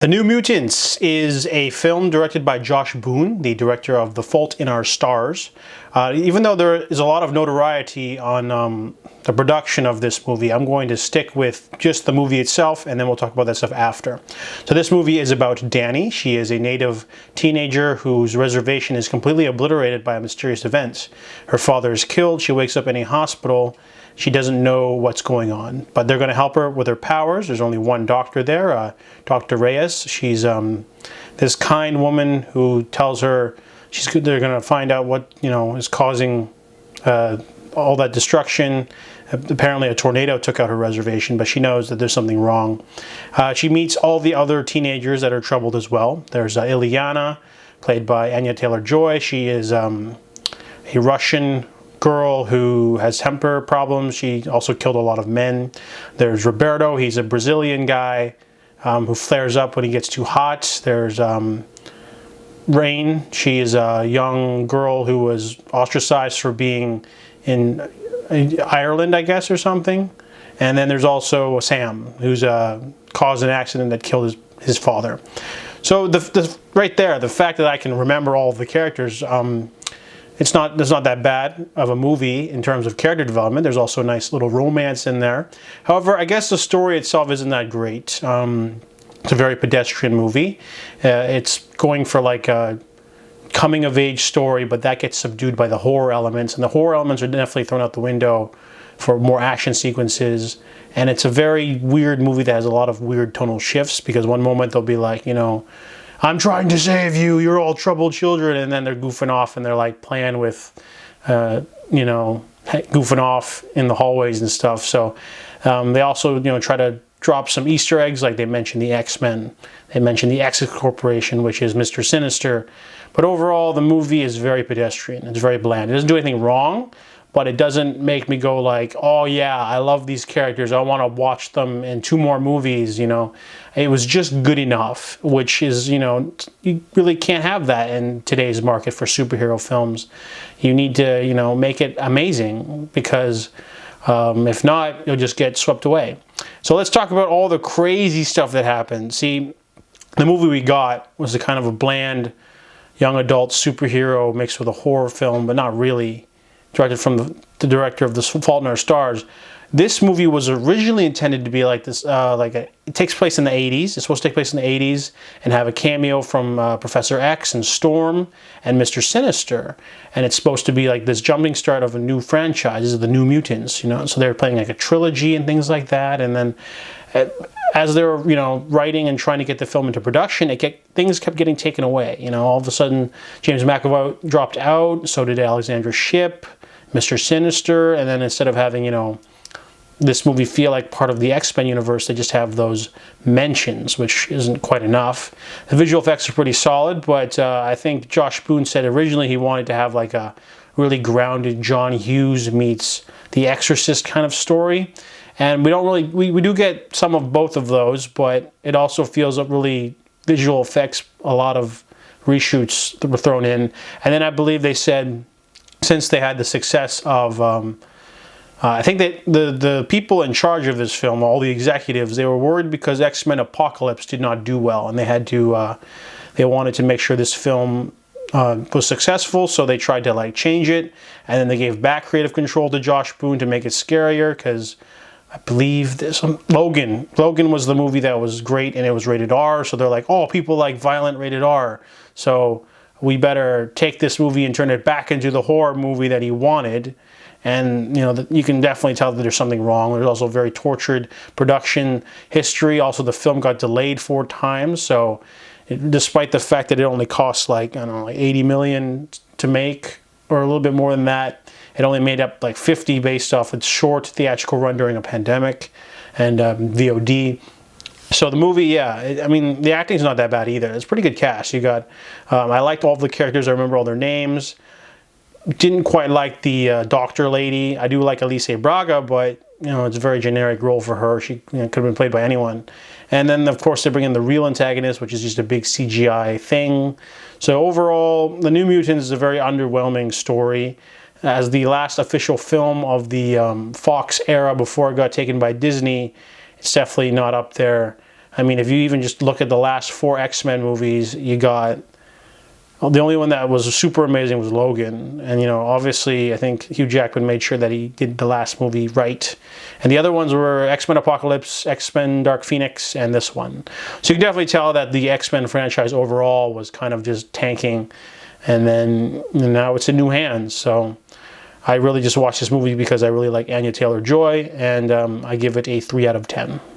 The New Mutants is a film directed by Josh Boone, the director of The Fault in Our Stars. Even though there is a lot of notoriety on the production of this movie, I'm going to stick with just the movie itself, and then we'll talk about that stuff after. So this movie is about Danny. She is a native teenager whose reservation is completely obliterated by a mysterious event. Her father is killed. She wakes up in a hospital. She doesn't know what's going on, but they're going to help her with her powers. There's only one doctor there, Dr. Reyes. She's this kind woman who tells her they're going to find out what is causing all that destruction. Apparently a tornado took out her reservation, but she knows that there's something wrong. She meets all the other teenagers that are troubled as well. There's Ileana, played by Anya Taylor-Joy. She is a Russian girl who has temper problems. She also killed a lot of men. There's Roberto. He's a Brazilian guy who flares up when he gets too hot. There's Rain. She is a young girl who was ostracized for being in Ireland, I guess, or something. And then there's also Sam, who's caused an accident that killed his father. So right there, the fact that I can remember all of the characters, it's not that bad of a movie in terms of character development. There's also a nice little romance in there. However, I guess the story itself isn't that great. It's a very pedestrian movie. It's going for like a coming-of-age story, but that gets subdued by the horror elements. And the horror elements are definitely thrown out the window for more action sequences. And it's a very weird movie that has a lot of weird tonal shifts, because one moment they'll be like, I'm trying to save you, you're all troubled children, and then they're goofing off and they're like playing with, goofing off in the hallways and stuff. So they also, try to drop some Easter eggs, like they mention the X-Men, they mention the X Corporation, which is Mr. Sinister. But overall, the movie is very pedestrian, it's very bland. It doesn't do anything wrong, but it doesn't make me go like, oh yeah, I love these characters, I want to watch them in 2 more movies, It was just good enough, which is, you really can't have that in today's market for superhero films. You need to, make it amazing, because if not, you'll just get swept away. So let's talk about all the crazy stuff that happened. See, the movie we got was a kind of a bland young adult superhero mixed with a horror film, but not really. Directed from the director of The Fault in Our Stars. This movie was originally intended to be like this, it takes place in the 80s. It's supposed to take place in the 80s and have a cameo from Professor X and Storm and Mr. Sinister. And it's supposed to be like this jumping start of a new franchise. This is the New Mutants, So they were playing like a trilogy and things like that. And then as they were, writing and trying to get the film into production, things kept getting taken away. All of a sudden, James McAvoy dropped out. So did Alexandra Shipp, Mr. Sinister, and then instead of having, this movie feel like part of the X-Men universe, they just have those mentions, which isn't quite enough. The visual effects are pretty solid, but I think Josh Boone said originally he wanted to have like a really grounded John Hughes meets The Exorcist kind of story. And we don't really, we do get some of both of those, but it also feels like really visual effects, a lot of reshoots that were thrown in. And then I believe they said, since they had the success of, I think that the people in charge of this film, all the executives, they were worried because X-Men Apocalypse did not do well, and they had to, they wanted to make sure this film was successful, so they tried to like change it, and then they gave back creative control to Josh Boone to make it scarier, because I believe there's Logan was the movie that was great, and it was rated R, so they're like, oh, people like violent rated R, so we better take this movie and turn it back into the horror movie that he wanted. And you can definitely tell that there's something wrong. There's also very tortured production history. Also, the film got delayed 4 times, so despite the fact that it only cost like, I don't know, like $80 million to make, or a little bit more than that, it only made up like 50 based off its short theatrical run during a pandemic and VOD. So the movie, yeah, I mean, the acting's not that bad either. It's a pretty good cast. You got, I liked all of the characters. I remember all their names. Didn't quite like the doctor lady. I do like Alice Braga, but it's a very generic role for her. She could have been played by anyone. And then, of course, they bring in the real antagonist, which is just a big CGI thing. So overall, The New Mutants is a very underwhelming story. As the last official film of the Fox era before it got taken by Disney, it's definitely not up there I mean, if you even just look at the last 4 X-Men movies, you got... Well, the only one that was super amazing was Logan. And, you know, obviously, I think Hugh Jackman made sure that he did the last movie right. And the other ones were X-Men Apocalypse, X-Men Dark Phoenix, and this one. So you can definitely tell that the X-Men franchise overall was kind of just tanking. And then now it's in new hands. So I really just watched this movie because I really like Anya Taylor-Joy. And I give it a 3 out of 10.